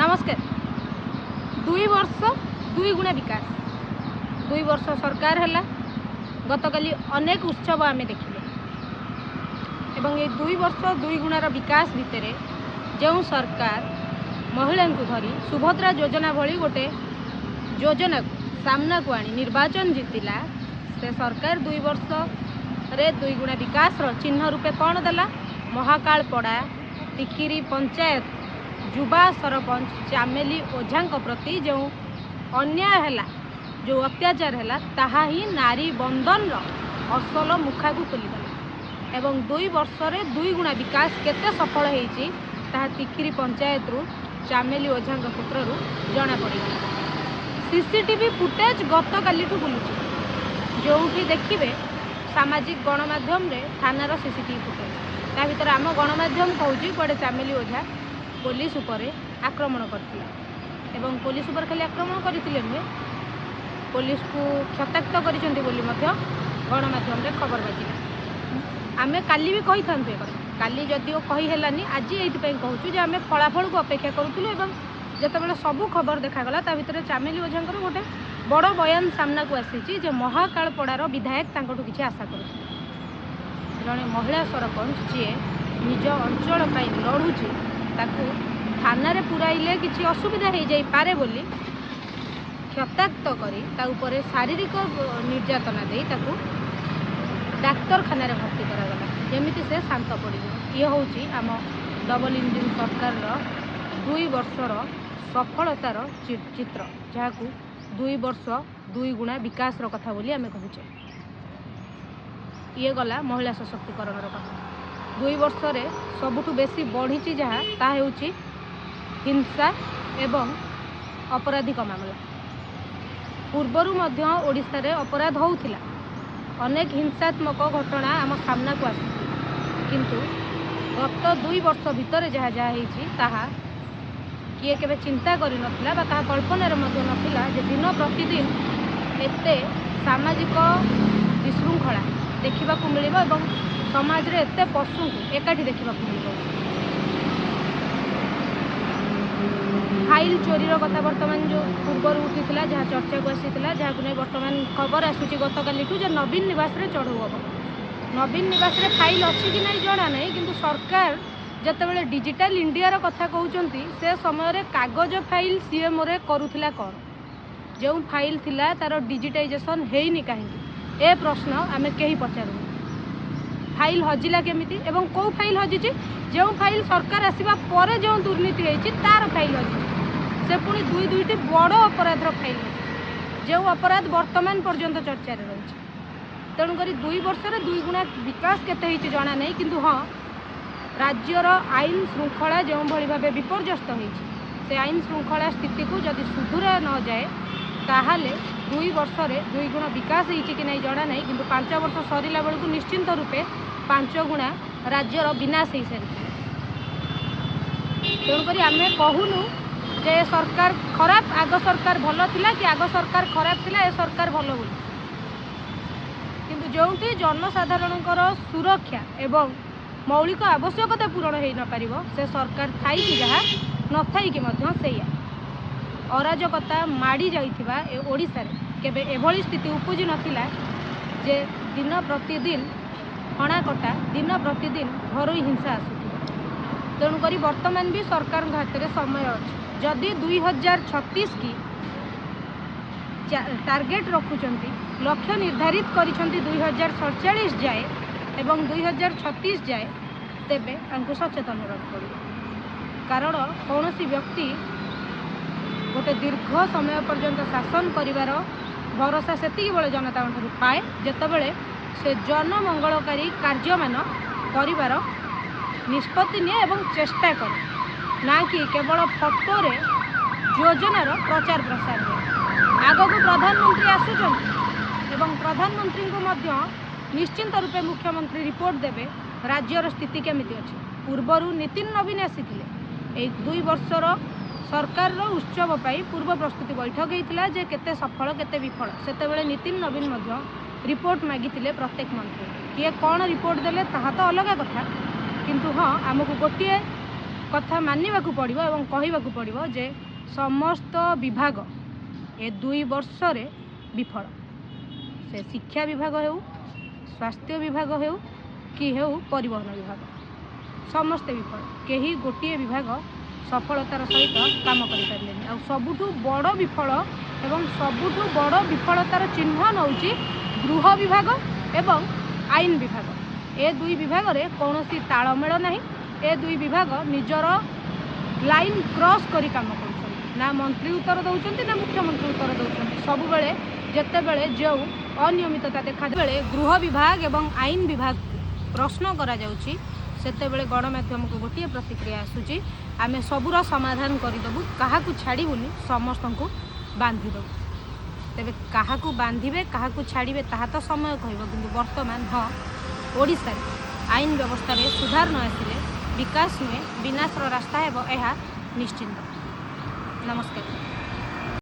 नमस्कार। 2 वर्ष 2 गुणा विकास 2 वर्ष सरकार है गतकाली अनेक उत्सव आम देखिले एवं ये 2 वर्ष 2 गुणार विकास भितर जो सरकार महिला को धरी सुभद्रा योजना भली गोटे योजना को सामना को आनी निर्वाचन जीतिला से सरकार 2 वर्ष रे 2 गुणा विकास चिन्ह रूपे कौन देला महाकालपड़ा टिकिरी पंचायत युवा सरपंच चामेली ओझा प्रति जो अन्याय है जो अत्याचार है ताहा ही नारी बंधन असल मुखा को खोलीदेला एवं 2 वर्ष रे 2 गुणा विकास केते सफल होईची ताहा टिकिरी पंचायत रु चामेली ओझा पुत्र जना पड़ेगा। सीसीटीवी फुटेज गत काली बुलूची जो देखिए सामाजिक गणमाध्यम रे थानार सीसीटीवी फुटेज ता भीतर आम गणमाध्यम कहूँ कड़े चामेली ओझा पुलिस उपरे आक्रमण करथिला एवं पुलिस उपर खाली आक्रमण करथिले नुहे पुलिस को क्षताक्त करिसेंती बोली मध्य गणमाध्यम रे खबर बाजिला। आमे काली भी कहि थांतु ए कथा काली जदिओ कहि हेलानी आज एथि पई कहूछु जे आमे फलाफल को अपेक्षा करूथुलु एवं जतबेले सबु खबर देखागला ता भितर चामेली ओझांकर गोटे बड़ बयान सामना को आसीची जे महाकालपड़ार विधायक तांकटू किछि आशा करूथुले जणे महिला सरपंच जी निज अंचल पई लड़ुची ताकू थाना रे पुराइले किसी असुविधा हो जाई पारे बोली क्षताक्त करी ता उपरे शारीरिक निर्यातना दे ताकू डाक्तरखाना रे भर्ती करागला जेमिति से शांत पड़िबो। ये होची आम डबल इंजिन सरकार 2 वर्षर सफलतार चित्र जहाकू 2 वर्ष 2 गुणा विकास कथा बोली आमे कहूचे। ये गला महिला सशक्तिकरण कथा 2 वर्ष रे सबुठु बेसी बढ़ी जहाँ ता हेउची हिंसा एवं अपराधिक मामला। पूर्वरु मध्य ओडिशा रे अपराध होउथिला अनेक हिंसात्मक घटना आम सामना को आसी किंतु गत 2 वर्ष भितर जहाँ जहाँ हेइची ताहा किए केबे चिंता करि नथिला बा ताहा कल्पना रे मध्य नथिला जे दिन प्रतिदिन एते सामाजिक विशृंखला देखा मिलिबो एवं समाज रे एते पशु एकाठी देखा मिलिबो। फाइल चोरी कथा बर्तमान जो पूर्वर उठी जहाँ चर्चा को आसीला जहाँ नहीं बर्तमान खबर आसूची गत काली जो नवीन निवास रे चढ़ऊ हम नवीन निवास रे फाइल अच्छी कि नहीं जना नहीं किंतु सरकार जितेबाला डिजिटल इंडिया कथा कहते से समय कागज फाइल सीएम रे करुला कौन जो फाइल थिला तार डिजिटाइजेशन हेनी कहीं ए प्रश्न आमे कहीं पचारू फाइल हजिला केमिति एवं कौ फाइल हजिची जो फाइल सरकार आसवा पर जो दुर्नीति होती तार फाइल हजिची से पुणी 2-2टी बड़ अपराधर फाइल हजिची जो अपराध वर्तमान पर्यंत चर्चा रही तेणुक 2 वर्ष 2 गुणा विकास केते जना नहीं किंतु हाँ राज्यर आईन श्रृंखला जो भली भाव विपर्यस्त होती से आईन श्रृंखला स्थिति को जदि सुधुरा न जाए ताहले 2 वर्ष 2 गुणा विकास होती कि नहीं जना नहीं किंतु 5 वर्ष सरला बेलू निश्चिंत रूपे 5 गुणा राज्यर विनाश हो सारी तेणुक आम कहूनु जे सरकार खराब आग सरकार भल थिला कि आग सरकार खराब थिला ए सरकार भल बोली किंतु जोंठी जनसाधारणकर सुरक्षा एवं मौलिक आवश्यकता पूरण हो न पारिबो से सरकार थाई कि जहाँ न थाई कि मध्य सेया अराजकता माड़ी जाइथिबा ए ओडिसा रे केबे एभली स्थिति उपजी नथिला जे दिन प्रतिदिन हणाकटा दिन प्रतिदिन घरोई हिंसा आसुथिबा तेणुक वर्तमान भी सरकार हाथ में समय अच्छे जदि 2036 की टार्गेट रखुचंती लक्ष्य निर्धारित करिसंती 2047 जाए एवं 2036 जाए तेबे हमको सचेतन होगा पड़े कारण कौन सी व्यक्ति गोटे दीर्घ समय पर्यंत शासन करिवार भरोसा सेतिकी बेले जनता पाए जेतेबेले से जनमंगलकारी कार्य मान करिवार निष्पत्ति निये एवं चेष्टा करे ना कि केवल फोटो रे योजनार प्रचार प्रसार है। आग को प्रधानमंत्री आसुचन एवं प्रधानमंत्री को मध्य निश्चिंत रूपे मुख्यमंत्री रिपोर्ट देवे राज्यर स्थिति केमिति अछि। पूर्वरु नितिन नवीन आसीथिले 2 वर्षर सरकार उत्सव पाई पूर्व प्रस्तुति बैठक होता जे केते सफल केते विफल सेतेबेले नितिन नवीन मध्य रिपोर्ट मागिथिले प्रत्येक मंत्री किए कौन रिपोर्ट देले ताहा तो अलग कथा किंतु हाँ आमको गोटे कथा मानिबाकू पड़िबो एवं कहिबाकू पड़िबो जे समस्त विभाग ए 2 वर्ष रे विफल से शिक्षा विभाग हो स्वास्थ्य विभाग हो कि हो परिवहन विभाग समस्त विफल कहीं गोटे विभाग सफलतार सहित काम करें आ सबुठु बड़ विफल एवं सबुठु बड़ विफलतार चिन्ह नौची गृह विभाग एवं आईन विभाग ए 2 विभाग रे कौनसी तालमेल नहीं ए 2 विभाग निजर लाइन क्रॉस करी काम कर ना मंत्री उत्तर दौरान ना मुख्यमंत्री उत्तर दौरान सब बेले जिते बड़े जो अनियमितता देखा बेले गृह विभाग एवं आईन विभाग प्रश्न करा जाउची सेते बेले गणमाध्यम को गोटे प्रतिक्रिया आसूची आमे सबुर समाधान करदेबू क्या छाड़बूनी समस्त को बांधिदेबू तेरे क्या बांधे क्या छाड़े ताहा तो समय कह कि वर्तमान हाँ ओडिशा आईन व्यवस्था रे सुधार न आसिले विकास नुहे विनाशर रास्ता है यह निश्चिंत। नमस्कार।